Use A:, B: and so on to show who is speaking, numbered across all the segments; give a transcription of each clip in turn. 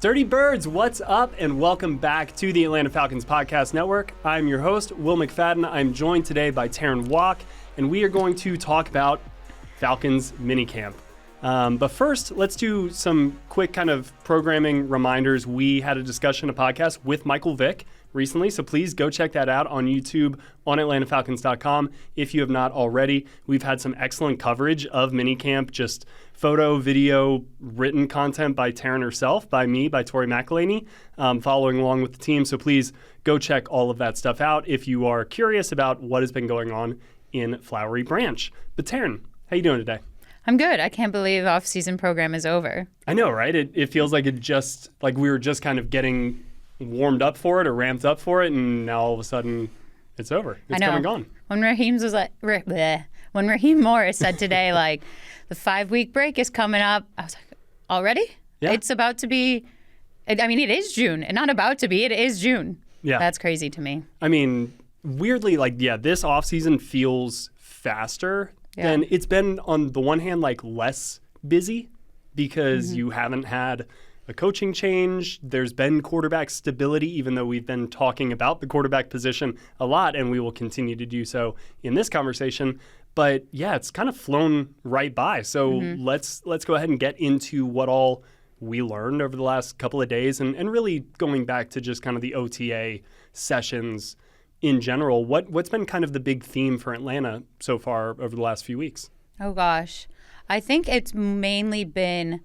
A: Dirty Birds, what's up? And welcome back to the Atlanta Falcons Podcast Network. I'm your host, Will McFadden. I'm joined today by Terrin Waack, and we are going to talk about Falcons Minicamp. But first, let's do some quick kind of programming reminders. We had a podcast with Michael Vick recently, so please go check that out on YouTube on AtlantaFalcons.com if you have not already. We've had some excellent coverage of Minicamp, just photo, video, written content by Terrin herself, by me, by Tori McElhaney, following along with the team. So please go check all of that stuff out if you are curious about what has been going on in Flowery Branch. But Terrin, how you doing today?
B: I'm good. I can't believe off-season program is over.
A: I know, right? It feels like we were just kind of getting warmed up for it or ramped up for it, and now all of a sudden it's over. It's come and gone.
B: When when Raheem Morris said today, like, the 5-week break is coming up, I was like, already?
A: Yeah.
B: It's about to be, I mean, it is June. And not about to be, it is June.
A: Yeah.
B: That's crazy to me.
A: I mean, weirdly, this offseason feels faster than it's been. On the one hand, less busy because you haven't had a coaching change. There's been quarterback stability, even though we've been talking about the quarterback position a lot, and we will continue to do so in this conversation. But yeah, it's kind of flown right by. So let's go ahead and get into what all we learned over the last couple of days, and really going back to just kind of the OTA sessions in general. What's been kind of the big theme for Atlanta so far over the last few weeks?
B: Oh gosh, I think it's mainly been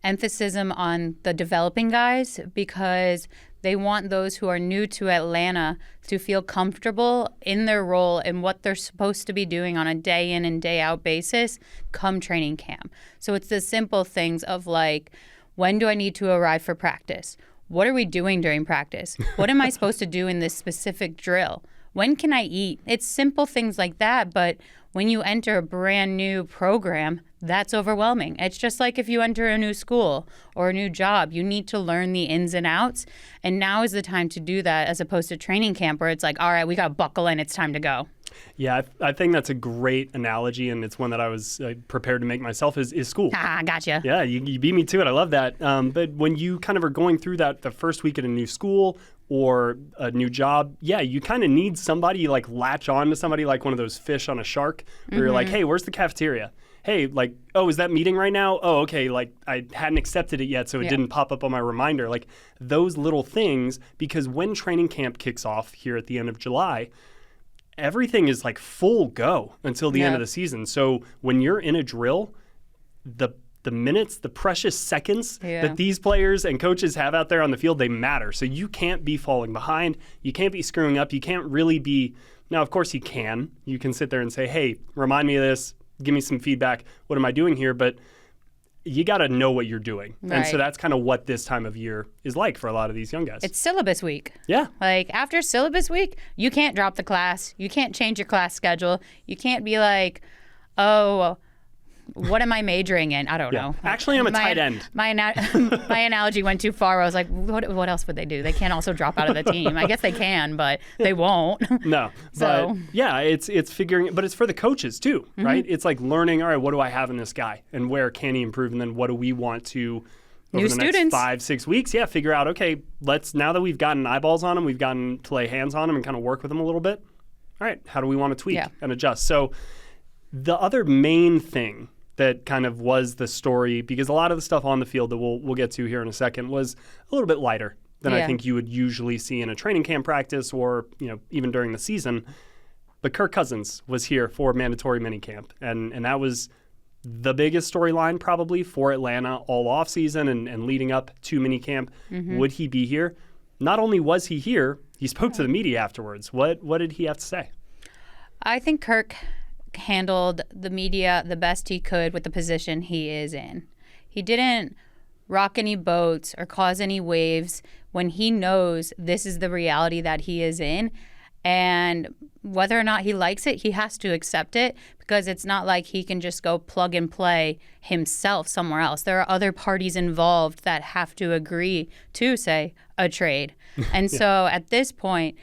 B: emphasis on the developing guys, because they want those who are new to Atlanta to feel comfortable in their role and what they're supposed to be doing on a day in and day out basis come training camp. So it's the simple things of like, when do I need to arrive for practice? What are we doing during practice? What am I supposed to do in this specific drill? When can I eat? It's simple things like that, but when you enter a brand new program, that's overwhelming. It's just like if you enter a new school or a new job, you need to learn the ins and outs. And now is the time to do that, as opposed to training camp where it's like, all right, we got to buckle in. It's time to go.
A: Yeah, I think that's a great analogy, and it's one that I was prepared to make myself, is school.
B: Ah, gotcha.
A: Yeah, you beat me to it. I love that. But when you kind of are going through that the first week at a new school or a new job, yeah, you kind of need somebody, latch on to somebody like one of those fish on a shark, where you're like, hey, where's the cafeteria? Hey, oh, is that meeting right now? Oh, okay, I hadn't accepted it yet, so it didn't pop up on my reminder. Those little things, because when training camp kicks off here at the end of July, everything is full go until the end of the season. So when you're in a drill, the minutes, the precious seconds that these players and coaches have out there on the field, they matter. So you can't be falling behind. You can't be screwing up. You can't really be. Now, of course, you can. You can sit there and say, hey, remind me of this. Give me some feedback. What am I doing here? But you got to know what you're doing. Right. And so that's kind of what this time of year is like for a lot of these young guys.
B: It's syllabus week.
A: Yeah.
B: After syllabus week, you can't drop the class. You can't change your class schedule. You can't be like, oh, what am I majoring in? I don't know.
A: Actually, I'm a tight end.
B: My analogy went too far. I was like, what else would they do? They can't also drop out of the team. I guess they can, but they won't.
A: No. But yeah, it's figuring, but it's for the coaches too, right? It's learning, all right, what do I have in this guy and where can he improve? And then what do we want to, over the next 5-6 weeks, figure out, okay, now that we've gotten eyeballs on him, we've gotten to lay hands on him and kind of work with him a little bit. All right, how do we want to tweak and adjust? So the other main thing that kind of was the story, because a lot of the stuff on the field that we'll get to here in a second was a little bit lighter than I think you would usually see in a training camp practice or even during the season. But Kirk Cousins was here for mandatory minicamp, and that was the biggest storyline probably for Atlanta all offseason and leading up to minicamp. Would he be here? Not only was he here, he spoke to the media afterwards. What did he have to say?
B: I think Kirk handled the media the best he could with the position he is in. He didn't rock any boats or cause any waves when he knows this is the reality that he is in. And whether or not he likes it, he has to accept it, because it's not like he can just go plug and play himself somewhere else. There are other parties involved that have to agree to, say, a trade. And so at this point,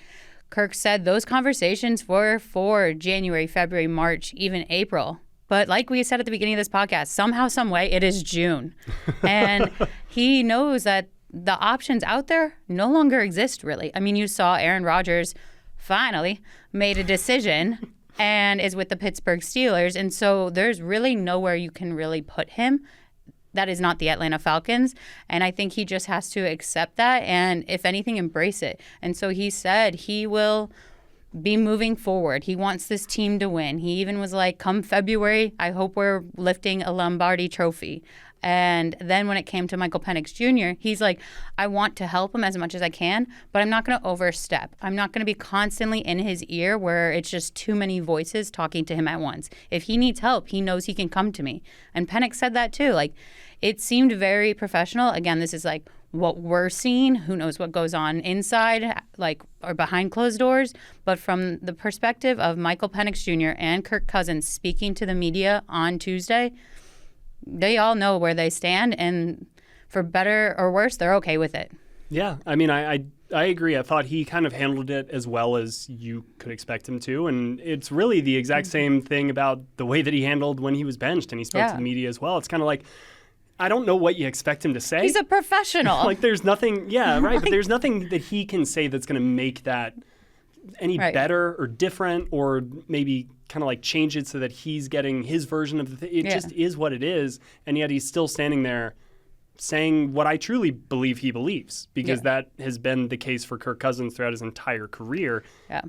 B: Kirk said those conversations were for January, February, March, even April. But like we said at the beginning of this podcast, somehow, some way, it is June. And he knows that the options out there no longer exist, really. I mean, you saw Aaron Rodgers finally made a decision and is with the Pittsburgh Steelers. And so there's really nowhere you can really put him that is not the Atlanta Falcons. And I think he just has to accept that and, if anything, embrace it. And so he said he will be moving forward. He wants this team to win. He even was like, come February, I hope we're lifting a Lombardi trophy. And then when it came to Michael Penix Jr., he's like, I want to help him as much as I can, but I'm not going to overstep. I'm not going to be constantly in his ear where it's just too many voices talking to him at once. If he needs help, he knows he can come to me. And Penix said that too. Like, it seemed very professional. Again, this is like what we're seeing. Who knows what goes on inside, like, or behind closed doors. But from the perspective of Michael Penix Jr. and Kirk Cousins speaking to the media on Tuesday, they all know where they stand, and for better or worse, they're okay with it.
A: Yeah, I mean, I agree. I thought he kind of handled it as well as you could expect him to, and it's really the exact same thing about the way that he handled when he was benched and he spoke to the media as well. It's kind of like, I don't know what you expect him to say.
B: He's a professional.
A: Like, there's nothing, but there's nothing that he can say that's going to make that any better or different, or maybe kind of like change it so that he's getting his version of the thing. It just is what it is, and yet he's still standing there saying what I truly believe he believes, because that has been the case for Kirk Cousins throughout his entire career,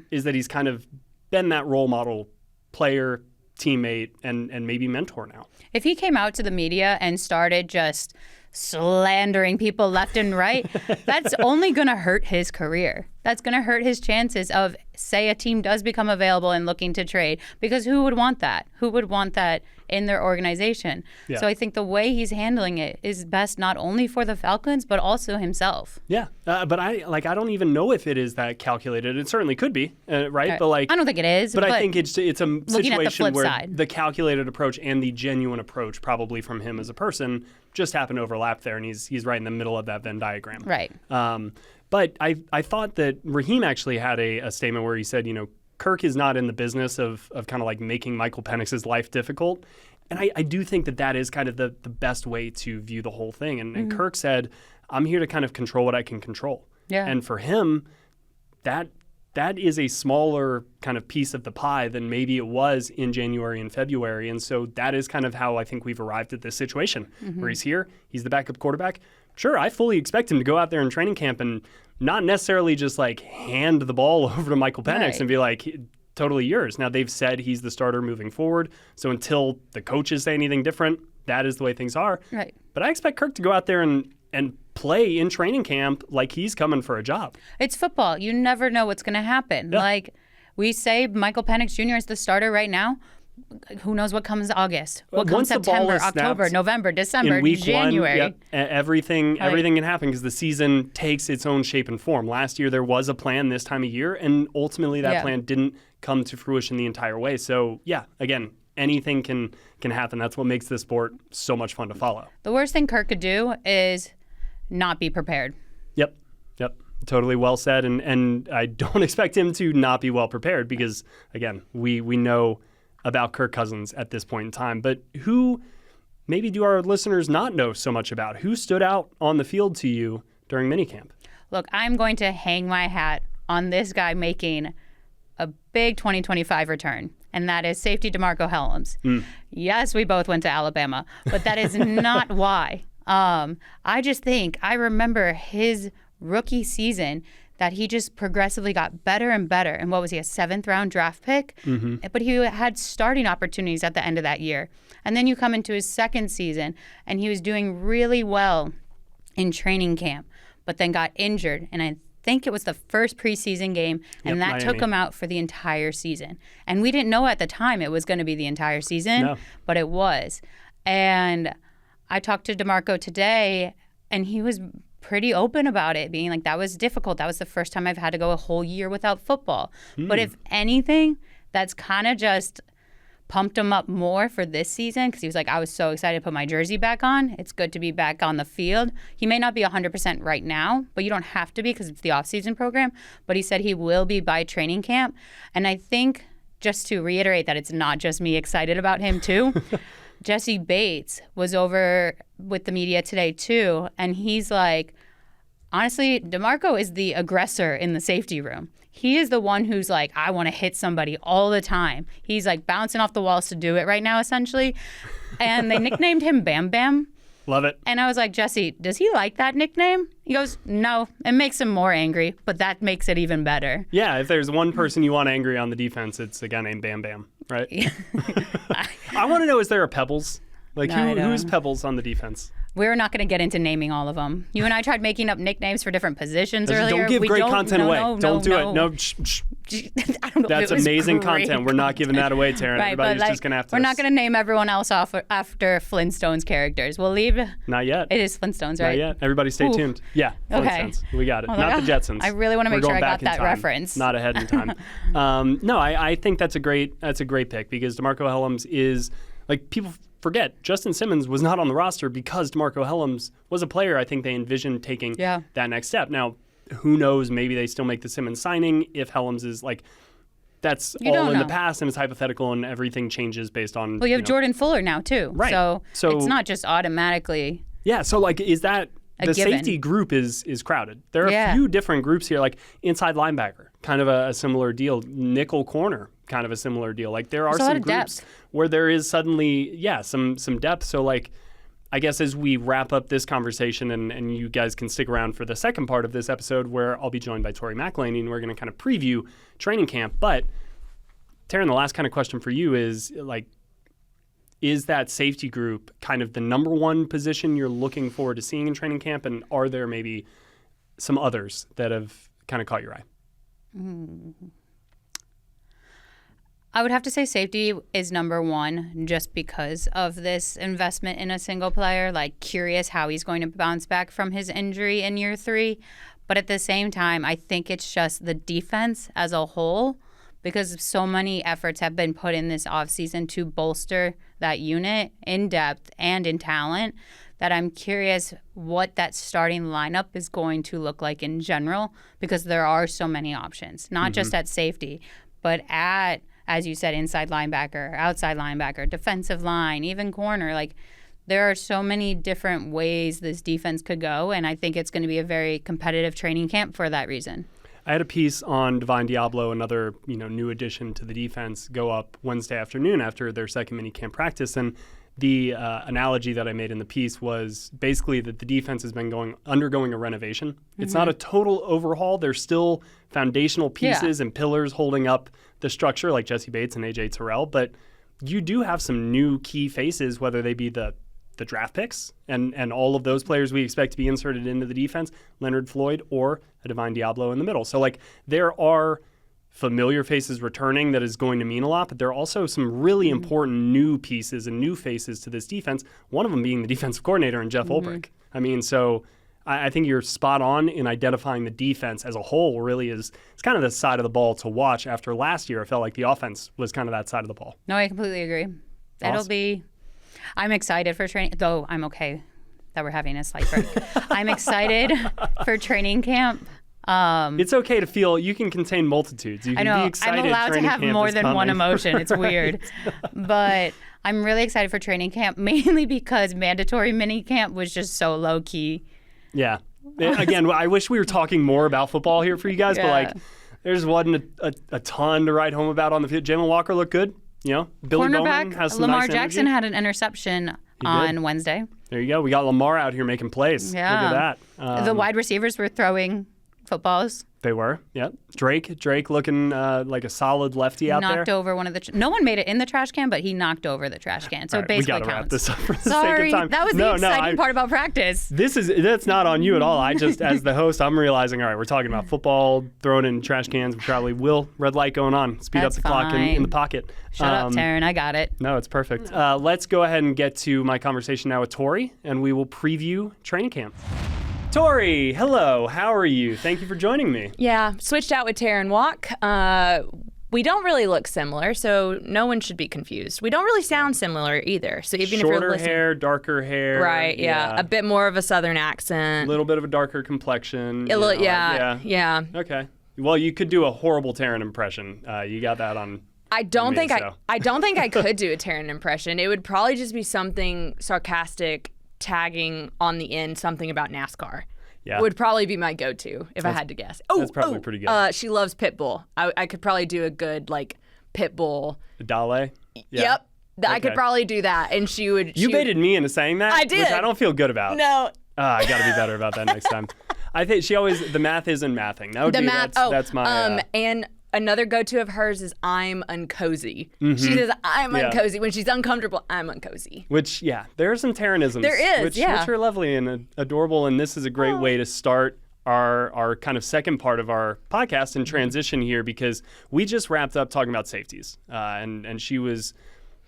A: is that he's kind of been that role model player, teammate, and maybe mentor now.
B: If he came out to the media and started just slandering people left and right, that's only going to hurt his career. That's going to hurt his chances of, say, a team does become available and looking to trade, because who would want that? Who would want that in their organization? Yeah. So I think the way he's handling it is best not only for the Falcons, but also himself.
A: Yeah, but I don't even know if it is that calculated. It certainly could be, right? But
B: I don't think it is.
A: But I think it's a situation where the calculated approach and the genuine approach, probably from him as a person, just happened to overlap there, and he's right in the middle of that Venn diagram.
B: Right.
A: But I thought that Raheem actually had a statement where he said, Kirk is not in the business of kind of like making Michael Penix's life difficult. And I do think that is kind of the best way to view the whole thing. And Kirk said, I'm here to kind of control what I can control. Yeah. And for him, that is a smaller kind of piece of the pie than maybe it was in January and February. And so that is kind of how I think we've arrived at this situation where he's here, he's the backup quarterback. Sure, I fully expect him to go out there in training camp and not necessarily just like hand the ball over to Michael Penix and be like, totally yours. Now, they've said he's the starter moving forward. So until the coaches say anything different, that is the way things are. Right. But I expect Kirk to go out there and play in training camp like he's coming for a job.
B: It's football. You never know what's going to happen. Yeah. Like we say Michael Penix Jr. is the starter right now. Who knows what comes August? What comes September, October, November, December, January?
A: One, everything can happen because the season takes its own shape and form. Last year there was a plan this time of year, and ultimately that plan didn't come to fruition the entire way. So again, anything can happen. That's what makes this sport so much fun to follow.
B: The worst thing Kirk could do is not be prepared.
A: Yep. Totally well said, and I don't expect him to not be well prepared because, again, we know about Kirk Cousins at this point in time. But who maybe do our listeners not know so much about? Who stood out on the field to you during minicamp?
B: Look, I'm going to hang my hat on this guy making a big 2025 return, and that is safety DeMarco Hellams. Yes, we both went to Alabama, but that is not why. I just think I remember his rookie season that he just progressively got better and better. And what was he, a 7th-round draft pick? But he had starting opportunities at the end of that year. And then you come into his second season, and he was doing really well in training camp, but then got injured. And I think it was the first preseason game, and that Miami took him out for the entire season. And we didn't know at the time it was going to be the entire season, but it was. And I talked to DeMarco today, and he was pretty open about it, being like, that was difficult. That was the first time I've had to go a whole year without football. But if anything, that's kind of just pumped him up more for this season, because he was like, I was so excited to put my jersey back on. It's good to be back on the field. He may not be 100% right now, but you don't have to be because it's the offseason program. But he said he will be by training camp. And I think, just to reiterate that it's not just me excited about him too, Jesse Bates was over with the media today too, and he's like, honestly, DeMarco is the aggressor in the safety room. He is the one who's like, I want to hit somebody all the time. He's like bouncing off the walls to do it right now, essentially. And they nicknamed him Bam Bam.
A: Love it.
B: And I was like, Jesse, does he like that nickname? He goes, no, it makes him more angry, but that makes it even better.
A: Yeah, if there's one person you want angry on the defense, it's a guy named Bam Bam, right? I want to know, is there a Pebbles? Like, who is Pebbles on the defense?
B: We're not going to get into naming all of them. You and I tried making up nicknames for different positions earlier.
A: Don't give great content away. Don't do it. No,
B: I don't know.
A: That's amazing content. We're not giving that away, Terrin.
B: Right,
A: Everybody's just going to have to.
B: We're not going to name everyone else off after Flintstones characters. We'll leave.
A: Not yet.
B: It is Flintstones, right?
A: Not yet. Everybody stay tuned. Yeah, Flintstones. Okay. We got it. Not the Jetsons.
B: I really want to make sure I got that reference.
A: Not ahead in time. No, I think that's a great pick because DeMarco Hellams is, like, people forget, Justin Simmons was not on the roster because DeMarco Hellams was a player I think they envisioned taking that next step. Now, who knows, maybe they still make the Simmons signing if Hellams is like, that's all in the past and it's hypothetical and everything changes based on...
B: Well, you have Jordan Fuller now too.
A: Right.
B: So it's not just automatically...
A: Yeah, so like, is that... The safety group is crowded. There are a few different groups here, like inside linebacker, kind of a similar deal. Nickel corner, kind of a similar deal. Like there are some groups where there is suddenly, some depth. So like, I guess as we wrap up this conversation and you guys can stick around for the second part of this episode where I'll be joined by Tori McElhaney and we're going to kind of preview training camp. But Terrin, the last kind of question for you is like, is that safety group kind of the number one position you're looking forward to seeing in training camp? And are there maybe some others that have kind of caught your eye?
B: I would have to say safety is number one just because of this investment in a single player. Like, curious how he's going to bounce back from his injury in year 3. But at the same time, I think it's just the defense as a whole, because so many efforts have been put in this offseason to bolster that unit in depth and in talent, that I'm curious what that starting lineup is going to look like in general, because there are so many options, not just at safety, but at, as you said, inside linebacker, outside linebacker, defensive line, even corner. Like, there are so many different ways this defense could go, and I think it's going to be a very competitive training camp for that reason.
A: I had a piece on Divine Diablo, another new addition to the defense, go up Wednesday afternoon after their second minicamp practice. And the analogy that I made in the piece was basically that the defense has been undergoing a renovation. It's not a total overhaul. There's still foundational pieces and pillars holding up the structure, like Jesse Bates and AJ Terrell. But you do have some new key faces, whether they be the draft picks and all of those players we expect to be inserted into the defense, Leonard Floyd or a Divine Diablo in the middle. So like, there are familiar faces returning that is going to mean a lot, but there are also some really important new pieces and new faces to this defense, one of them being the defensive coordinator and Jeff Ulbrich. I mean, so I think you're spot on in identifying the defense as a whole really it's kind of the side of the ball to watch. After last year, it felt like the offense was kind of that side of the ball.
B: No, I completely agree. Awesome. I'm excited for training, though I'm okay that we're having a slight break. I'm excited for training camp.
A: It's okay to feel you can contain multitudes. You can be excited.
B: I'm allowed to have more than one emotion. It's weird. But I'm really excited for training camp, mainly because mandatory minicamp was just so low key.
A: Yeah. Again, I wish we were talking more about football here for you guys, but like, there wasn't a ton to write home about on the field. Jalen Walker looked good. Billy Bowman has some
B: Lamar
A: nice
B: Jackson had an interception on Wednesday.
A: There you go. We got Lamar out here making plays.
B: Yeah.
A: Look at that.
B: The wide receivers were throwing footballs.
A: They were, yep. Drake looking like a solid lefty out there.
B: Knocked over one of the... no one made it in the trash can, but he knocked over the trash can. So it basically counts.
A: We got to wrap this up for the
B: Sorry,
A: sake of time.
B: That was the exciting part about practice.
A: That's not on you at all. I just, as the host, I'm realizing, all right, we're talking about football, throwing in trash cans. We probably will. Red light going on. Speed up the clock in the pocket.
B: Shut up, Terrin. I got it.
A: No, it's perfect. Let's go ahead and get to my conversation now with Tori, and we will preview training camp. Tori, hello. How are you? Thank you for joining me.
C: Yeah, switched out with Terrin Waack. We don't really look similar, so no one should be confused. We don't really sound similar either. So even
A: shorter
C: if you're listening,
A: hair, darker hair.
C: Right, yeah. A bit more of a southern accent.
A: A little bit of a darker complexion.
C: Yeah.
A: Okay. Well, you could do a horrible Terrin impression. You got that on.
C: I don't think I could do a Terrin impression. It would probably just be something sarcastic, tagging on the end something about NASCAR. would probably be my go-to if I had to guess.
A: That's probably pretty good.
C: She loves Pitbull. I could probably do a good like Pitbull.
A: Dale? Yeah.
C: Yep. I could probably do that, and she would.
A: You baited me into saying that.
C: I did.
A: Which I don't feel good about.
C: No.
A: I got to be better about that next time. I think she always the math isn't mathing. That would that's my.
C: And another go-to of hers is I'm uncozy. She says I'm uncozy when she's uncomfortable. I'm uncozy.
A: Which there are some Terrinisms.
C: There is,
A: which are lovely and adorable, and this is a great way to start our kind of second part of our podcast and transition here, because we just wrapped up talking about safeties, and she was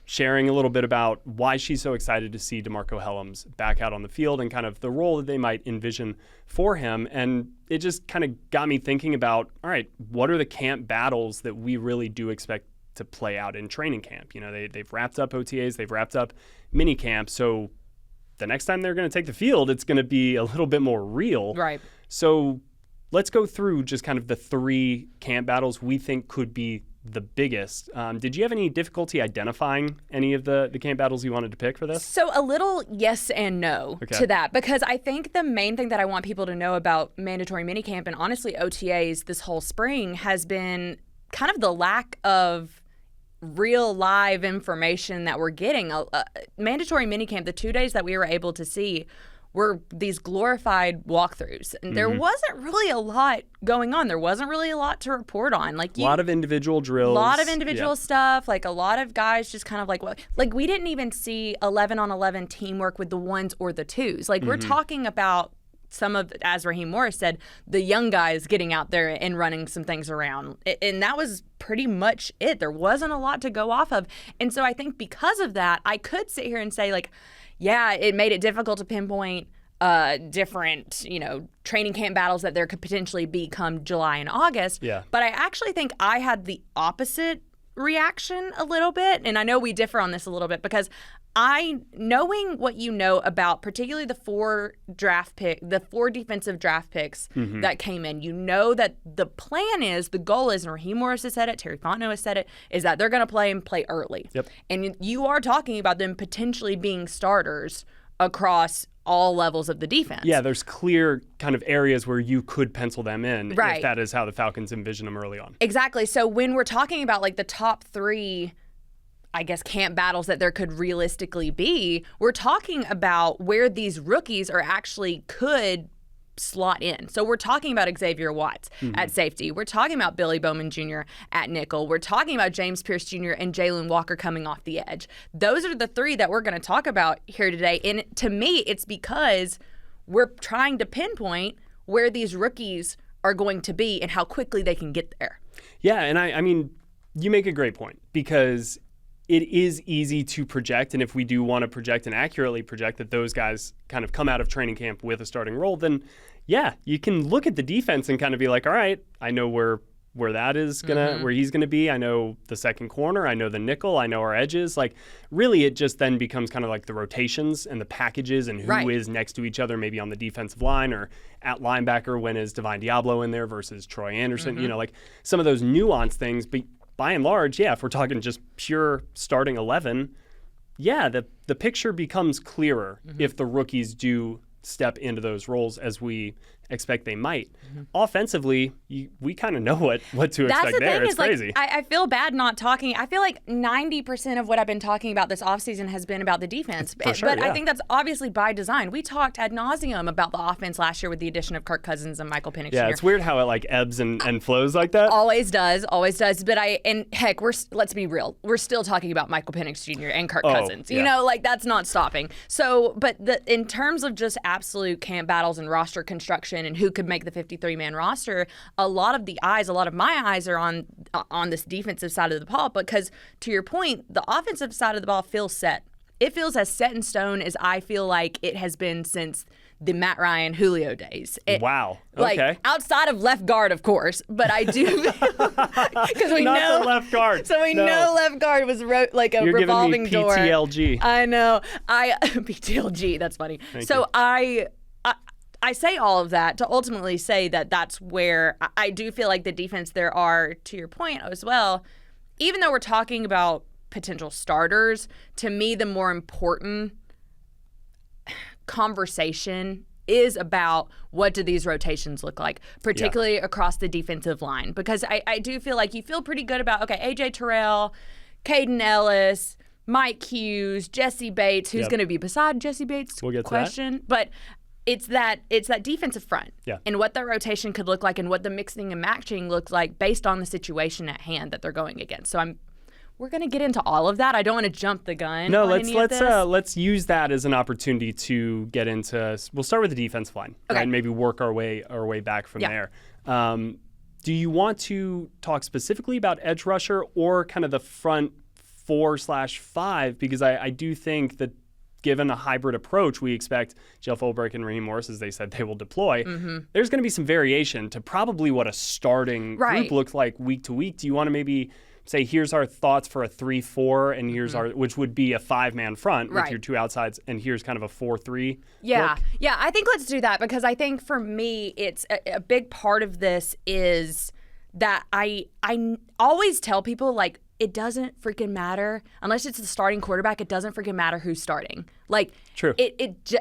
A: sharing a little bit about why she's so excited to see DeMarco Hellams back out on the field and kind of the role that they might envision for him. And it just kind of got me thinking about, all right, what are the camp battles that we really do expect to play out in training camp? You know, they've wrapped up OTAs, they've wrapped up minicamp. So the next time they're going to take the field, it's going to be a little bit more real.
C: Right.
A: So let's go through just kind of the 3 camp battles we think could be the biggest. Did you have any difficulty identifying any of the camp battles you wanted to pick for this?
C: So a little yes and no to that, because I think the main thing that I want people to know about mandatory minicamp and honestly OTAs this whole spring has been kind of the lack of real live information that we're getting. Mandatory minicamp, the 2 days that we were able to see were these glorified walkthroughs. And there wasn't really a lot going on. There wasn't really a lot to report on. Like
A: a lot of individual drills.
C: A lot of individual stuff. Like a lot of guys just kind of like we didn't even see 11-on-11 teamwork with the 1s or the 2s. Like we're talking about some of, as Raheem Morris said, the young guys getting out there and running some things around. And that was pretty much it. There wasn't a lot to go off of. And so I think because of that, I could sit here and say like, yeah, it made it difficult to pinpoint different, training camp battles that there could potentially be come July and August.
A: Yeah.
C: But I actually think I had the opposite reaction a little bit. And I know we differ on this a little bit because knowing what you know about particularly the 4 defensive draft picks that came in, you know that the plan is, the goal is, and Raheem Morris has said it, Terry Fontenot has said it, is that they're going to play and play early.
A: Yep.
C: And you are talking about them potentially being starters across all levels of the defense.
A: Yeah, there's clear kind of areas where you could pencil them in if
C: Right.
A: that is how the Falcons envision them early on.
C: Exactly. So when we're talking about like the top 3, I guess, camp battles that there could realistically be, we're talking about where these rookies are actually could slot in. So we're talking about Xavier Watts at safety. We're talking about Billy Bowman Jr. at nickel. We're talking about James Pierce Jr. and Jalen Walker coming off the edge. Those are the 3 that we're going to talk about here today. And to me, it's because we're trying to pinpoint where these rookies are going to be and how quickly they can get there.
A: Yeah, and I mean, you make a great point because it is easy to project, and if we do want to project and accurately project that those guys kind of come out of training camp with a starting role, then yeah, you can look at the defense and kind of be like, all right, I know where that is where he's gonna be. I know the second corner, I know the nickel, I know our edges. Like really it just then becomes kind of like the rotations and the packages and who is next to each other, maybe on the defensive line or at linebacker, when is Divine Diablo in there versus Troy Anderson, like some of those nuanced things. But by and large, yeah, if we're talking just pure starting 11, yeah, the picture becomes clearer if the rookies do step into those roles as we expect they might. Offensively, we kind of know what to expect there. It's crazy.
C: Like, I feel bad not talking. I feel like 90% of what I've been talking about this offseason has been about the defense.
A: For sure,
C: but I think that's obviously by design. We talked ad nauseum about the offense last year with the addition of Kirk Cousins and Michael Penix Jr.
A: Yeah, it's weird how it like ebbs and flows like that.
C: Always does. But heck, let's be real. We're still talking about Michael Penix Jr. and Kirk Cousins.
A: Yeah.
C: You know, like that's not stopping. So, but in terms of just absolute camp battles and roster construction and who could make the 53-man roster, a lot of my eyes are on this defensive side of the ball, because to your point, the offensive side of the ball feels set. It feels as set in stone as I feel like it has been since the Matt Ryan Julio days.
A: Wow.
C: Like
A: okay.
C: outside of left guard, of course, but I do because we
A: Not
C: know
A: the left guard.
C: So we know left guard was like a
A: You're
C: revolving
A: giving me
C: door.
A: PTLG.
C: I know. PTLG. That's funny.
A: Thank you.
C: I say all of that to ultimately say that that's where I do feel like the defense, there are, to your point as well, even though we're talking about potential starters, to me the more important conversation is about what do these rotations look like, particularly across the defensive line. Because I do feel like you feel pretty good about, okay, A.J. Terrell, Caden Ellis, Mike Hughes, Jesse Bates, who's going to be beside Jesse Bates?
A: We'll get
C: question.
A: to that.
C: But it's that defensive front and what that rotation could look like and what the mixing and matching looks like based on the situation at hand that they're going against. So we're going to get into all of that. I don't want to jump the gun.
A: No, let's use that as an opportunity to get into. We'll start with the defensive line,
C: okay,
A: and maybe work our way back from there. Do you want to talk specifically about edge rusher or kind of the front 4/5? Because I do think that given a hybrid approach, we expect Jeff Ulbrich and Raheem Morris, as they said, they will deploy. There's going to be some variation to probably what a starting group looks like week to week. Do you want to maybe say, here's our thoughts for a 3-4, and here's which would be a 5-man front with your two outsides, and here's kind of a 4-3?
C: Yeah, I think let's do that, because I think for me, it's a big part of this is that I always tell people, like, it doesn't freaking matter unless it's the starting quarterback. It doesn't freaking matter who's starting. Like,
A: true.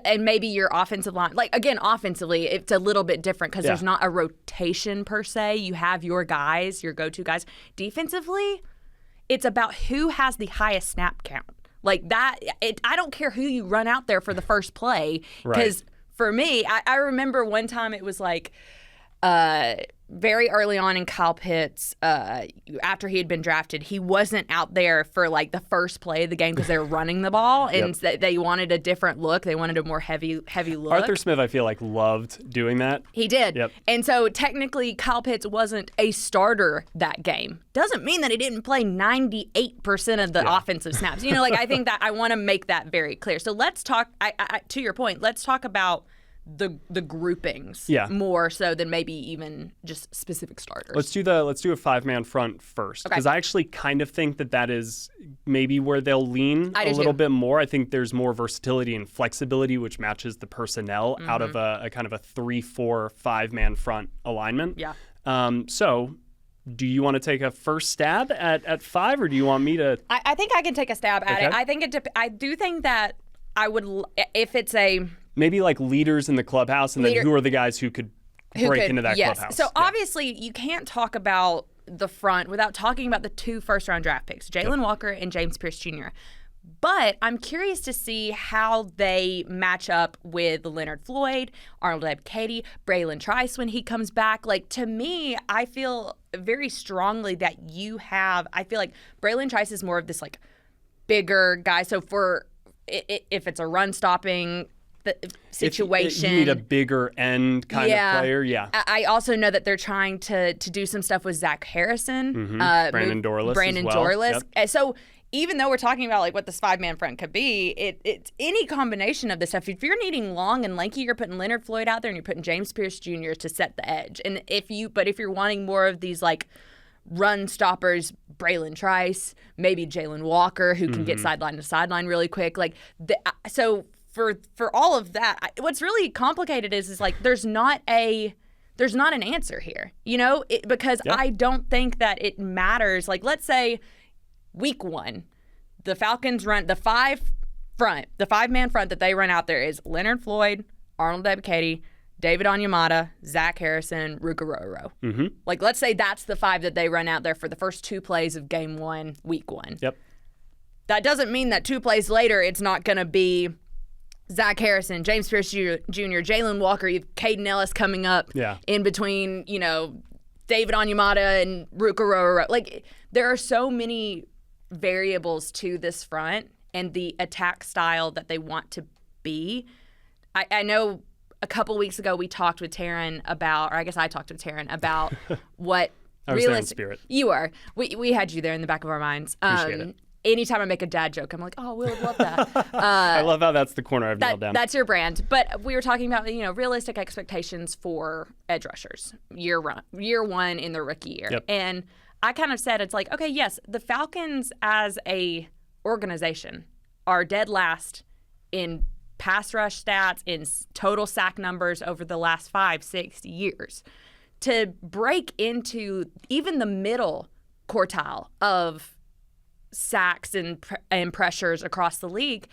C: And maybe your offensive line. Like, again, offensively, it's a little bit different because there's not a rotation per se. You have your guys, your go-to guys. Defensively, it's about who has the highest snap count. Like that. I don't care who you run out there for the first play, because for me, I remember one time it was like. Very early on in Kyle Pitts, after he had been drafted, he wasn't out there for like the first play of the game because they were running the ball and they wanted a different look. They wanted a more heavy look.
A: Arthur Smith, I feel like, loved doing that.
C: He did. And so technically Kyle Pitts wasn't a starter that game. Doesn't mean that he didn't play 98% of the offensive snaps. You know, like I think that I want to make that very clear. So let's talk, to your point, let's talk about the groupings more so than maybe even just specific starters.
A: Let's do a 5-man front first, because I actually kind of think that is maybe where they'll lean a little bit more. I think there's more versatility and flexibility, which matches the personnel out of a kind of a 3-4-5-man front alignment. So do you want to take a first stab at 5, or do you want me to?
C: I think I can take a stab at it. I think I do think that I would, if it's a
A: maybe like leaders in the clubhouse, and then who are the guys who could break into that clubhouse?
C: So obviously you can't talk about the front without talking about the 2 first-round draft picks, Jalen Walker and James Pierce Jr. But I'm curious to see how they match up with Leonard Floyd, Arnold Ebiketie, Braylon Trice when he comes back. Like, to me, I feel very strongly that I feel like Braylon Trice is more of this like bigger guy. So if it's a run-stopping situation,
A: you need a bigger end kind of player.
C: I also know that they're trying to do some stuff with Zach Harrison,
A: Brandon Dorless.
C: So even though we're talking about like what this 5-man front could be, it's any combination of this stuff. If you're needing long and lanky, you're putting Leonard Floyd out there and you're putting James Pierce Jr. to set the edge. And if you're wanting more of these like run stoppers, Braylon Trice, maybe Jalen Walker, who can get sideline to sideline really quick. Like for all of that, what's really complicated is like there's not an answer here, you know, because I don't think that it matters. Like, let's say week 1, the Falcons run the 5-man front that they run out there is Leonard Floyd, Arnold Ebiketie, David Onyemata, Zach Harrison, Ruka Roro. Like, let's say that's the 5 that they run out there for the first 2 plays of game 1, week 1. That doesn't mean that 2 plays later it's not going to be Zach Harrison, James Pierce Jr., Jalen Walker, you have Caden Ellis coming up in between, you know, David Onyemata and Ruka Roro. Like, there are so many variables to this front and the attack style that they want to be. I know a couple weeks ago we talked with Terrin about, or I guess I talked with Terrin about what
A: I was there in spirit.
C: You were. We had you there in the back of our minds.
A: Appreciate it.
C: Anytime I make a dad joke, I'm like, oh, we would love that.
A: I love how that's the corner I've nailed down.
C: That's your brand. But we were talking about, you know, realistic expectations for edge rushers year 1 in their rookie year. And I kind of said, it's like, okay, yes, the Falcons as a organization are dead last in pass rush stats, in total sack numbers over the last 5-6 years. To break into even the middle quartile of sacks and pressures across the league,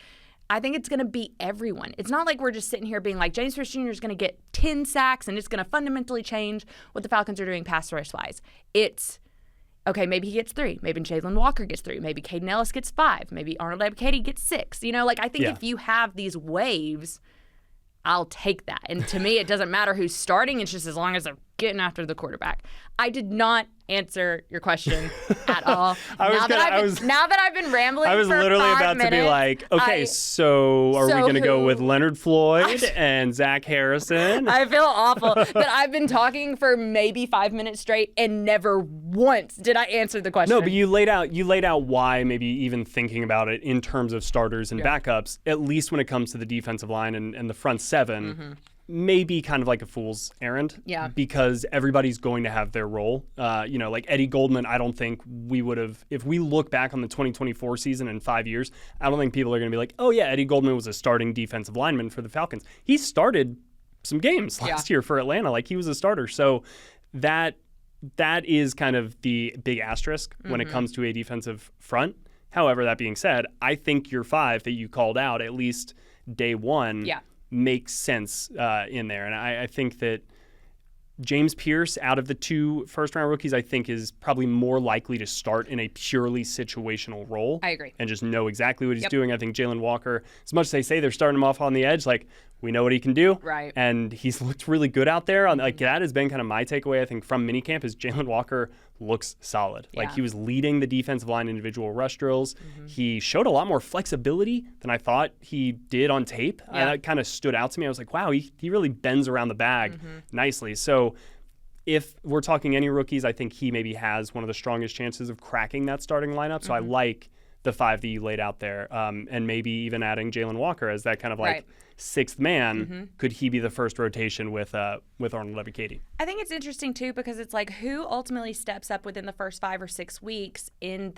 C: I think it's going to be everyone. It's not like we're just sitting here being like, James Pierce Jr. is going to get 10 sacks and it's going to fundamentally change what the Falcons are doing pass rush-wise. It's, okay, maybe he gets 3. Maybe Jalen Walker gets 3. Maybe Caden Ellis gets 5. Maybe Arnold Ebiketie gets 6. You know, like I think if you have these waves, I'll take that. And to me, it doesn't matter who's starting. It's just as long as they're getting after the quarterback. I did not answer your question at all. Now that I've been rambling
A: I was
C: for
A: literally
C: 5
A: about
C: minutes,
A: to be like, okay, so are we going to go with Leonard Floyd and Zach Harrison?
C: I feel awful that I've been talking for maybe 5 minutes straight and never once did I answer the question.
A: No, but you laid out why maybe even thinking about it in terms of starters and backups, at least when it comes to the defensive line and the front 7. Maybe kind of like a fool's errand.
C: Yeah.
A: Because everybody's going to have their role. Like Eddie Goldman, I don't think we would have, if we look back on the 2024 season in 5 years, I don't think people are going to be like, oh yeah, Eddie Goldman was a starting defensive lineman for the Falcons. He started some games last year for Atlanta. Like he was a starter. So that is kind of the big asterisk when it comes to a defensive front. However, that being said, I think your 5 that you called out, at least day one, makes sense in there. And I think that James Pierce, out of the 2 first-round rookies, I think is probably more likely to start in a purely situational role.
C: I agree.
A: And just know exactly what he's doing. I think Jalen Walker, as much as they say they're starting him off on the edge, like, we know what he can do.
C: Right.
A: And he's looked really good out there. Like, that has been kind of my takeaway, I think, from minicamp is Jalen Walker looks solid. Like, he was leading the defensive line individual rush drills. He showed a lot more flexibility than I thought he did on tape. That kind of stood out to me. I was like, wow, he really bends around the bag nicely. So if we're talking any rookies, I think he maybe has one of the strongest chances of cracking that starting lineup. So I like the 5 that you laid out there, and maybe even adding Jalen Walker as that kind of like 6th man. Could he be the first rotation with Arnold Ebiketie?
C: I think it's interesting too because it's like who ultimately steps up within the first 5 or 6 weeks in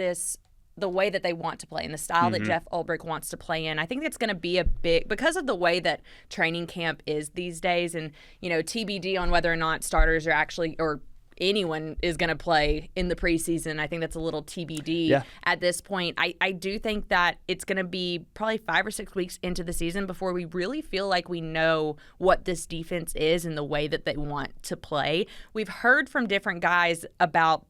C: the way that they want to play, in the style that Jeff Ulbrich wants to play in. I think it's going to be a big, because of the way that training camp is these days, and TBD on whether or not starters are actually, or anyone is going to play in the preseason. I think that's a little TBD at this point. I do think that it's going to be probably 5 or 6 weeks into the season before we really feel like we know what this defense is and the way that they want to play. We've heard from different guys about,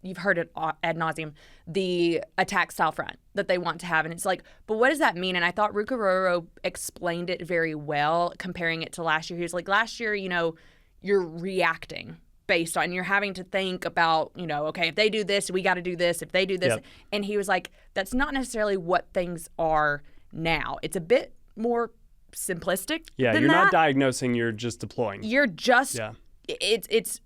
C: you've heard it ad nauseum, the attack style front that they want to have. And it's like, but what does that mean? And I thought Rukaroro explained it very well, comparing it to last year. He was like, last year, you're reacting based on, you're having to think about, okay, if they do this, we got to do this. If they do this. And he was like, that's not necessarily what things are now. It's a bit more simplistic.
A: Yeah, you're not diagnosing, you're just deploying.
C: You're just, it's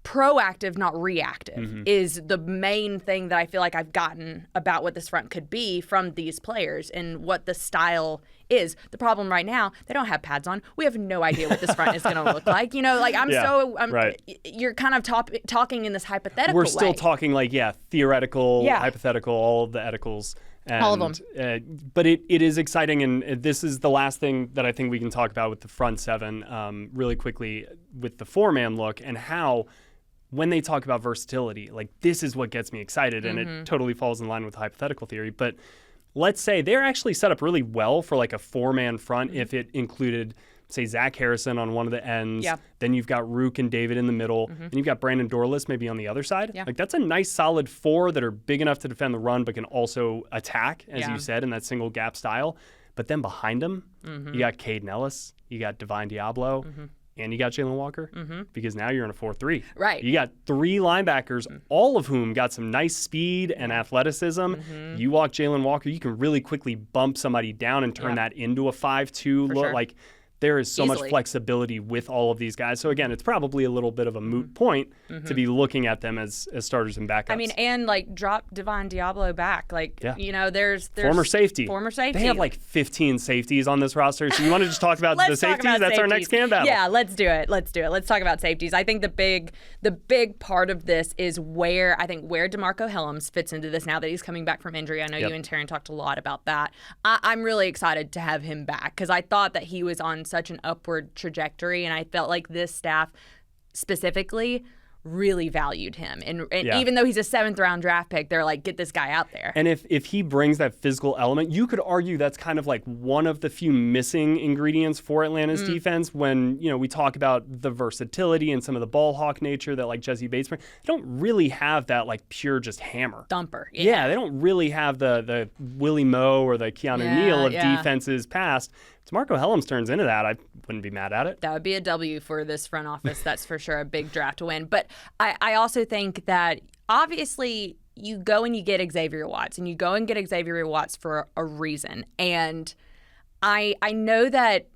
C: proactive, not reactive, is the main thing that I feel like I've gotten about what this front could be from these players and what the style is. The problem right now, they don't have pads on. We have no idea what this front is going to look like. You're kind of talking in this hypothetical
A: We're still
C: way.
A: talking like, theoretical, hypothetical, all of the eticals. And,
C: all of them.
A: But it is exciting, and this is the last thing that I think we can talk about with the front 7 really quickly with the 4-man look and how when they talk about versatility, like this is what gets me excited, and it totally falls in line with hypothetical theory. But let's say they're actually set up really well for like a 4-man front if it included, say, Zach Harrison on one of the ends. Then you've got Rook and David in the middle. And you've got Brandon Dorless maybe on the other side. Like that's a nice solid 4 that are big enough to defend the run but can also attack, as you said, in that single gap style. But then behind them, you got Caden Ellis, you got Divine Diablo, and you got Jalen Walker, because now you're in a 4-3.
C: Right.
A: You got 3 linebackers, all of whom got some nice speed and athleticism. You walk Jalen Walker, you can really quickly bump somebody down and turn that into a 5-2 look.
C: Sure.
A: Like there is so much flexibility with all of these guys. So again, it's probably a little bit of a moot point to be looking at them as starters and backups.
C: I mean, and like drop Divine Diablo back. Like, there's
A: former safety.
C: They
A: have like 15 safeties on this roster. So you want to just talk about the safeties? That's our next camp battle.
C: Yeah, let's do it. Let's talk about safeties. I think the big part of this is where DeMarco Helms fits into this now that he's coming back from injury. I know you and Terrin talked a lot about that. I'm really excited to have him back because I thought that he was on such an upward trajectory, and I felt like this staff specifically really valued him. And even though he's a 7th round draft pick, they're like, get this guy out there.
A: And if he brings that physical element, you could argue that's kind of like one of the few missing ingredients for Atlanta's defense when, we talk about the versatility and some of the ball hawk nature that like Jesse Bates brings. They don't really have that like pure just hammer.
C: Thumper.
A: Yeah, they don't really have the Willie Moe or the Keanu Neal of defenses past. If DeMarco Hellams turns into that, I wouldn't be mad at it.
C: That would be a W for this front office. That's for sure a big draft win. But I also think that obviously you go and you get Xavier Watts, and you go and get Xavier Watts for a reason. And I know that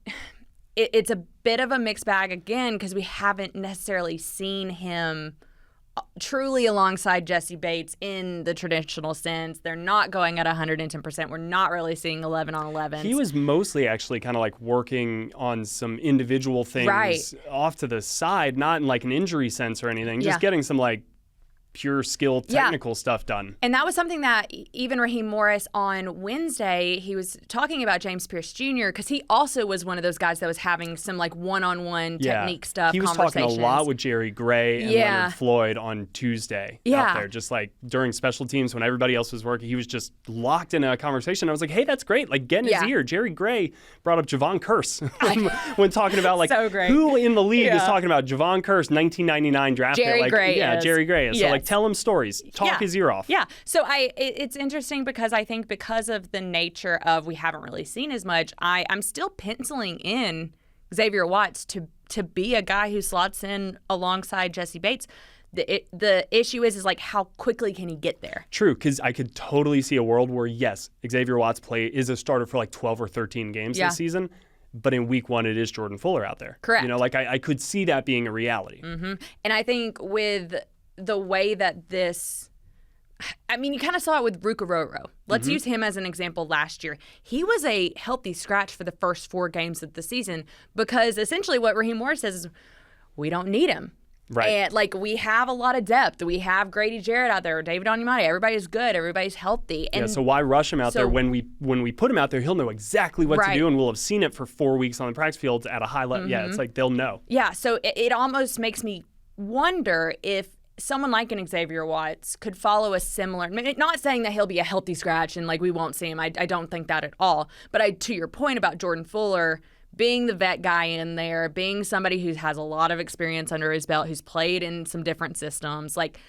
C: it's a bit of a mixed bag again because we haven't necessarily seen him truly alongside Jesse Bates in the traditional sense. They're not going at 110%. We're not really seeing 11 on 11.
A: He was mostly actually kind of like working on some individual things off to the side, not in like an injury sense or anything, just getting some like pure skill technical stuff done.
C: And that was something that even Raheem Morris on Wednesday, he was talking about James Pierce Jr. because he also was one of those guys that was having some like one-on-one technique stuff.
A: He was talking a lot with Jerry Gray and Leonard Floyd on Tuesday out there, just like during special teams when everybody else was working. He was just locked in a conversation. I was like, hey, that's great. Like, get in his ear. Jerry Gray brought up Javon Curse when talking about like who in the league is talking about Javon Curse 1999 draft
C: Jerry
A: pick.
C: Gray is.
A: Jerry Gray is. So like tell him stories. Talk his ear off.
C: Yeah. So it's interesting because I think because of the nature of we haven't really seen as much, I'm still penciling in Xavier Watts to be a guy who slots in alongside Jesse Bates. The issue is like how quickly can he get there?
A: True, because I could totally see a world where, yes, Xavier Watts is a starter for like 12 or 13 games this season. But in week 1, it is Jordan Fuller out there.
C: Correct.
A: Like I could see that being a reality.
C: Mm-hmm. And I think with the way that this, you kind of saw it with Rukaroro. Let's use him as an example last year. He was a healthy scratch for the first 4 games of the season because essentially what Raheem Morris says is we don't need him.
A: Right.
C: And like we have a lot of depth. We have Grady Jarrett out there, David Onyemata. Everybody's good. Everybody's healthy. And
A: so why rush him out there when we put him out there? He'll know exactly what to do, and we'll have seen it for 4 weeks on the practice field at a high level. Yeah, it's like they'll know.
C: Yeah. So it almost makes me wonder if someone like an Xavier Watts could follow a similar, not saying that he'll be a healthy scratch and like we won't see him. I don't think that at all. But to your point about Jordan Fuller being the vet guy in there, being somebody who has a lot of experience under his belt, who's played in some different systems, like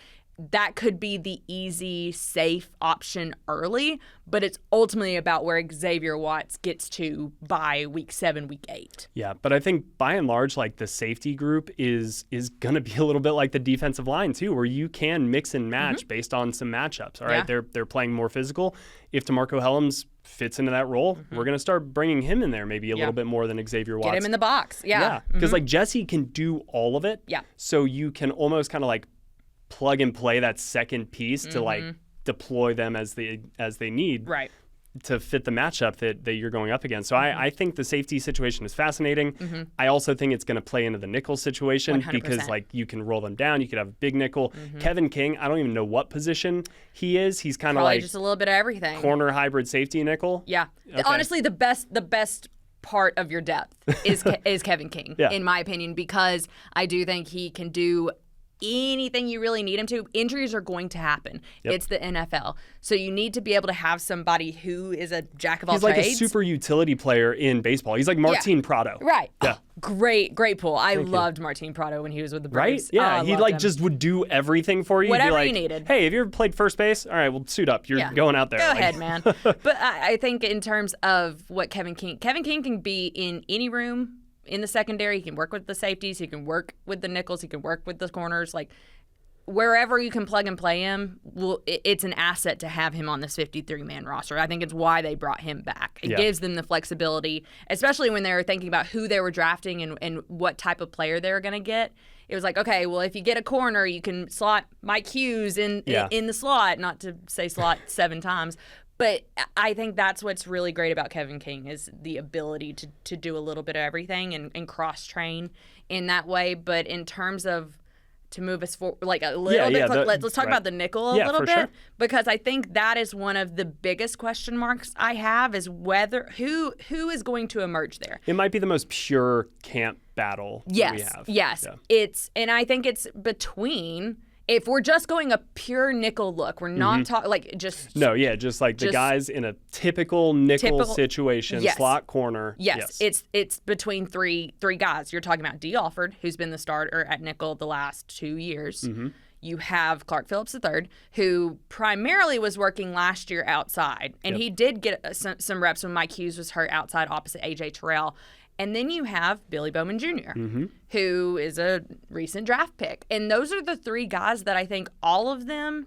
C: that could be the easy, safe option early, but it's ultimately about where Xavier Watts gets to by week 7, week 8.
A: Yeah, but I think by and large, like the safety group is going to be a little bit like the defensive line too, where you can mix and match based on some matchups. All right, they're playing more physical. If DeMarco Hellams fits into that role, we're going to start bringing him in there maybe a little bit more than Xavier Watts.
C: Get him in the box. Yeah.
A: Because like Jesse can do all of it.
C: Yeah.
A: So you can almost kind of like plug and play that second piece to like deploy them as they need to fit the matchup that you're going up against. So I think the safety situation is fascinating. I also think it's going to play into the nickel situation
C: 100%.
A: because like you can roll them down. You could have a big nickel. Kevin King, I don't even know what position he is. He's kind of like
C: just a little bit of everything.
A: Corner hybrid safety nickel.
C: Yeah.
A: Okay.
C: Honestly, the best part of your depth is Kevin King, in my opinion, because I do think he can do anything you really need him to. Injuries are going to happen. It's the NFL. So you need to be able to have somebody who is a jack of all trades.
A: He's like a super utility player in baseball. He's like Martin Prado.
C: Right.
A: Yeah.
C: Oh, great pull. I loved Martin Prado when he was with the Braves.
A: Right? Yeah. He like just would do everything for you.
C: Whatever
A: He'd be like,
C: you needed.
A: Hey, have you ever played first base? All right, well, suit up. You're going out there.
C: Go ahead, man. But I think in terms of what Kevin King can be in any room in the secondary. He can work with the safeties. He can work with the nickels. He can work with the corners. Like, wherever you can plug and play him, it's an asset to have him on this 53-man roster. I think it's why they brought him back. It gives them the flexibility, especially when they were thinking about who they were drafting and what type of player they were going to get. It was like, okay, well, if you get a corner, you can slot Mike Hughes in the slot, not to say slot 7 times. But I think that's what's really great about Kevin King is the ability to do a little bit of everything and cross-train in that way. But in terms of to move us forward, like a little bit. Let's talk about the nickel a little bit, sure. Because I think that is one of the biggest question marks I have is whether who is going to emerge there.
A: It might be the most pure camp battle that we have.
C: Yes, and I think it's between. If we're just going a pure nickel look, we're not talking like just
A: the guys in a typical nickel situation, slot corner.
C: Yes, it's between three guys. You're talking about D. Alford, who's been the starter at nickel the last 2 years. Mm-hmm. You have Clark Phillips III, who primarily was working last year outside, and he did get some reps when Mike Hughes was hurt outside opposite A.J. Terrell. And then you have Billy Bowman Jr., who is a recent draft pick. And those are the 3 guys that I think all of them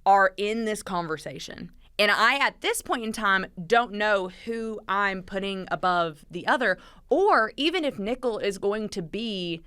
C: are in this conversation. And I, at this point in time, don't know who I'm putting above the other, or even if nickel is going to be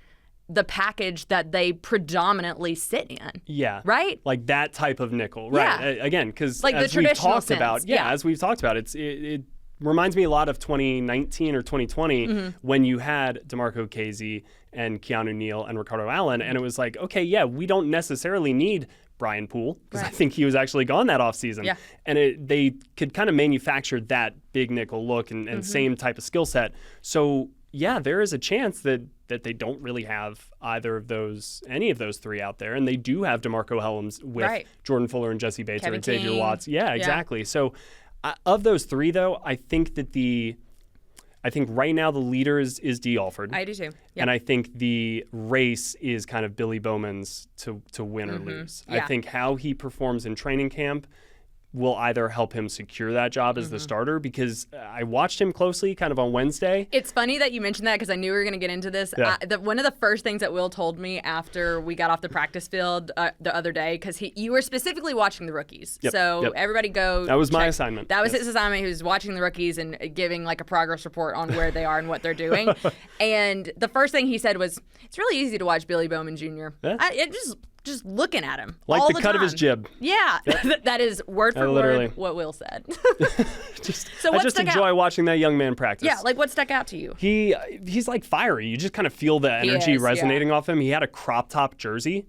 C: the package that they predominantly sit in.
A: Yeah.
C: Right?
A: Like that type of nickel. Right.
C: Yeah.
A: Again, because
C: like
A: as we've talked about, as we've talked about, it reminds me a lot of 2019 or 2020 when you had DeMarco Casey and Keanu Neal and Ricardo Allen, and it was like, okay, we don't necessarily need Brian Poole, because I think he was actually gone that offseason. Yeah. And they could kind of manufacture that big nickel look and same type of skill set. So, there is a chance that they don't really have any of those 3 out there, and they do have DeMarco Hellams with Jordan Fuller and Jesse Bates
C: Kevin
A: or Xavier
C: King.
A: Watts. Yeah, exactly. So, of those 3, though, I think right now the leader is D. Alford.
C: I do too. Yep.
A: And I think the race is kind of Billy Bowman's to win or lose. Yeah. I think how he performs in training camp will either help him secure that job as the starter, because I watched him closely kind of on Wednesday.
C: It's funny that you mentioned that because I knew we were going to get into this. Yeah. One of the first things that Will told me after we got off the practice field the other day, because you were specifically watching the rookies.
A: Yep.
C: So everybody go.
A: That was my assignment.
C: That was his assignment. He was watching the rookies and giving like a progress report on where they are and what they're doing. And the first thing he said was, it's really easy to watch Billy Bowman Jr. Yeah. Just looking at him
A: like
C: all
A: the
C: the
A: cut
C: time.
A: of his jib.
C: Yeah. That is word for word what Will said.
A: I just enjoy watching that young man practice.
C: Yeah, like what stuck out to you?
A: He's like fiery. You just kind of feel the energy resonating off him. He had a crop top jersey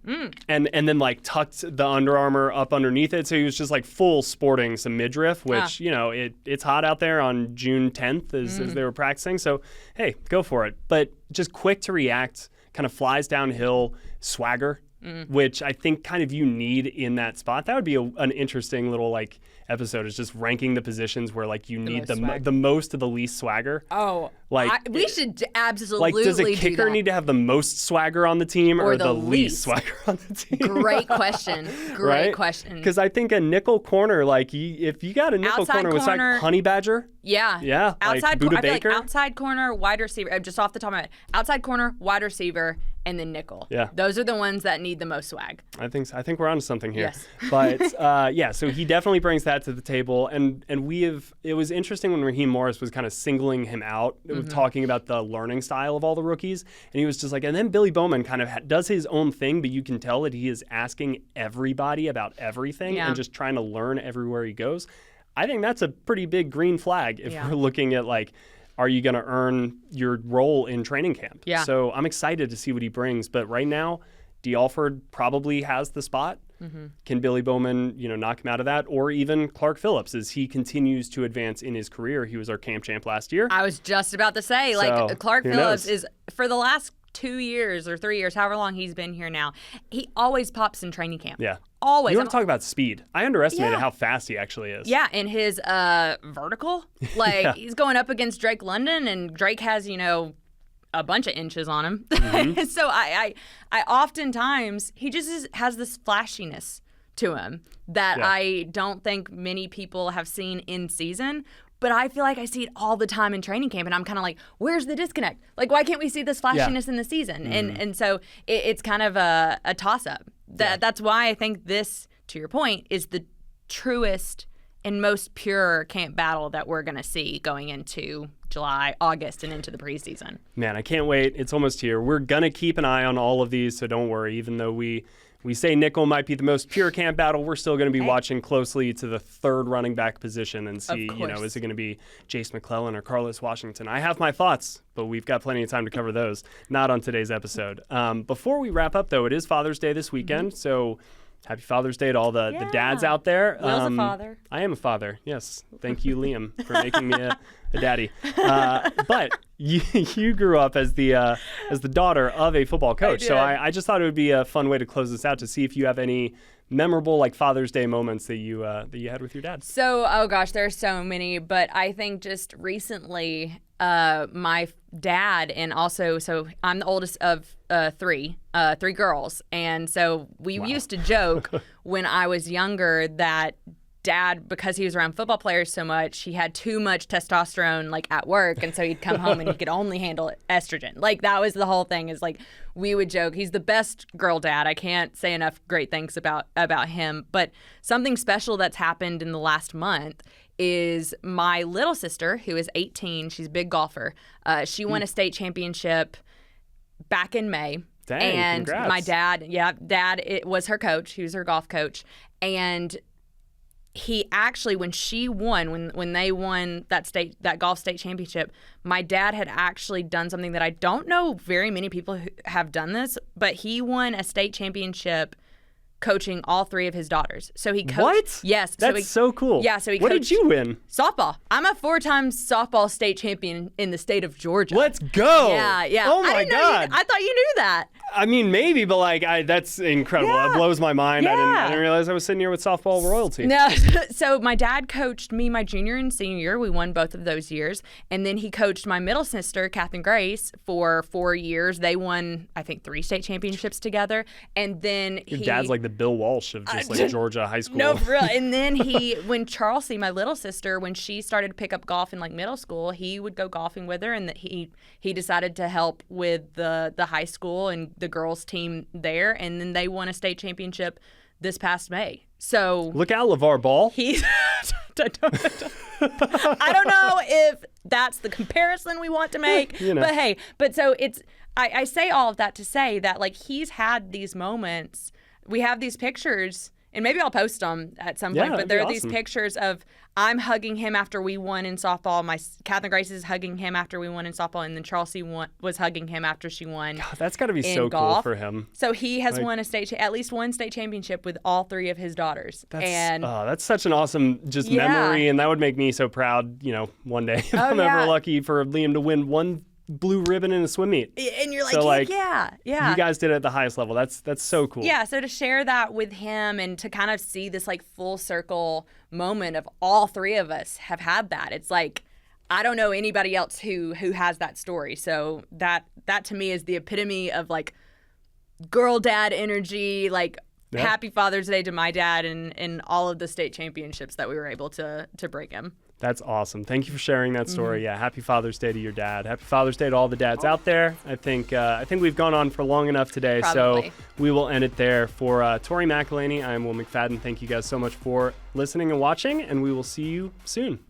A: and then like tucked the Under Armour up underneath it, so he was just like full sporting some midriff, which it's hot out there on June 10th as they were practicing. So hey, go for it. But just quick to react, kind of flies downhill, swagger. Which I think kind of you need in that spot. That would be an interesting little like episode, is just ranking the positions where like you need the most of the least swagger.
C: Oh, we should absolutely
A: like, does a kicker need to have the most swagger on the team or the least swagger on the team?
C: Great question. Great question.
A: Because I think a nickel corner, like if you got a nickel corner with like Honey Badger.
C: Yeah.
A: Outside
C: like
A: Buda
C: I feel
A: Baker.
C: like outside corner, wide receiver, just off the top of my head. Outside corner, wide receiver, and then nickel.
A: Yeah.
C: Those are the ones that need the most swag.
A: I think we're onto something here.
C: Yes.
A: But so he definitely brings that to the table, and it was interesting when Raheem Morris was kind of singling him out, talking about the learning style of all the rookies, and he was just like, and then Billy Bowman kind of does his own thing, but you can tell that he is asking everybody about everything and just trying to learn everywhere he goes. I think that's a pretty big green flag if we're looking at like, are you going to earn your role in training camp?
C: Yeah.
A: So I'm excited to see what he brings. But right now, D. Alford probably has the spot. Can Billy Bowman, knock him out of that? Or even Clark Phillips, as he continues to advance in his career. He was our camp champ last year.
C: I was just about to say, Clark Phillips is, for the last 2 years or 3 years, however long he's been here now, he always pops in training camp.
A: Yeah.
C: Always.
A: You want to talk about speed? I underestimated how fast he actually is.
C: Yeah, and his vertical, he's going up against Drake London, and Drake has, a bunch of inches on him. So I oftentimes, he just has this flashiness to him that I don't think many people have seen in season. But I feel like I see it all the time in training camp, and I'm kind of like, where's the disconnect? Like, why can't we see this flashiness in the season? And so it's kind of a toss-up. That's why I think this, to your point, is the truest and most pure camp battle that we're going to see going into July, August, and into the preseason.
A: Man, I can't wait. It's almost here. We're going to keep an eye on all of these, so don't worry, even though we we say nickel might be the most pure camp battle, we're still going to be watching closely to the third running back position and see, is it going to be Jace McClellan or Carlos Washington? I have my thoughts, but we've got plenty of time to cover those. Not on today's episode. Before we wrap up, though, it is Father's Day this weekend, so happy Father's Day to all the dads out there.
C: Will's a father.
A: I am a father, yes. Thank you, Liam, for making me a daddy. But you grew up as the daughter of a football coach, so I just thought it would be a fun way to close this out to see if you have any memorable Father's Day moments that you had with your dad.
C: So, oh gosh, there are so many, but I think just recently, my dad and also, so I'm the oldest of three girls, and so we used to joke when I was younger that Dad, because he was around football players so much, he had too much testosterone at work, and so he'd come home and he could only handle estrogen. That was the whole thing. Is we would joke, he's the best girl dad. I can't say enough great things about him. But something special that's happened in the last month is my little sister, who is 18. She's a big golfer. She won a state championship back in May.
A: Dang,
C: and
A: congrats.
C: My dad, it was her coach. He was her golf coach, and he actually, when she won, when they won that golf state championship, my dad had actually done something that I don't know very many people who have done this, but he won a state championship coaching all three of his daughters. So he coached.
A: What?
C: Yes.
A: That's so cool.
C: Yeah. So he
A: What
C: coached
A: did you win?
C: softball. I'm a 4-time softball state champion in the state of Georgia.
A: Let's go.
C: Yeah.
A: Oh my God.
C: I thought you knew that.
A: I mean, maybe, but that's incredible.
C: Yeah.
A: That blows my mind.
C: Yeah.
A: I didn't realize I was sitting here with softball royalty.
C: No, so my dad coached me my junior and senior year. We won both of those years. And then he coached my middle sister, Katherine Grace, for 4 years. They won, I think, 3 state championships together. And then
A: Your dad's like the Bill Walsh of just Georgia high school.
C: No, for real. And then when Charlesy, my little sister, when she started to pick up golf in middle school, he would go golfing with her, and he decided to help with the high school and the girls team there, and then they won a state championship this past May. So
A: look out, LeVar Ball.
C: I don't know if that's the comparison we want to make, but hey, so it's I say all of that to say that he's had these moments. We have these pictures, and maybe I'll post them at some point, but there are these pictures of I'm hugging him after we won in softball. Katherine Grace is hugging him after we won in softball, and then Charlesy was hugging him after she won.
A: God, that's got to be so
C: golf.
A: cool for him.
C: So he has won at least one state championship with all 3 of his daughters.
A: That's such an awesome memory, and that would make me so proud, one day if I'm ever lucky for Liam to win one blue ribbon in a swim meet.
C: And you're yeah.
A: You guys did it at the highest level. That's so cool.
C: Yeah, so to share that with him and to kind of see this full circle moment of all 3 of us have had that. It's I don't know anybody else who has that story. So that to me is the epitome of girl dad energy, happy Father's Day to my dad and all of the state championships that we were able to bring him.
A: That's awesome. Thank you for sharing that story. Yeah, happy Father's Day to your dad. Happy Father's Day to all the dads out there. I think we've gone on for long enough today,
C: Probably.
A: So we will end it there. For Tori McElhaney, I am Will McFadden. Thank you guys so much for listening and watching, and we will see you soon.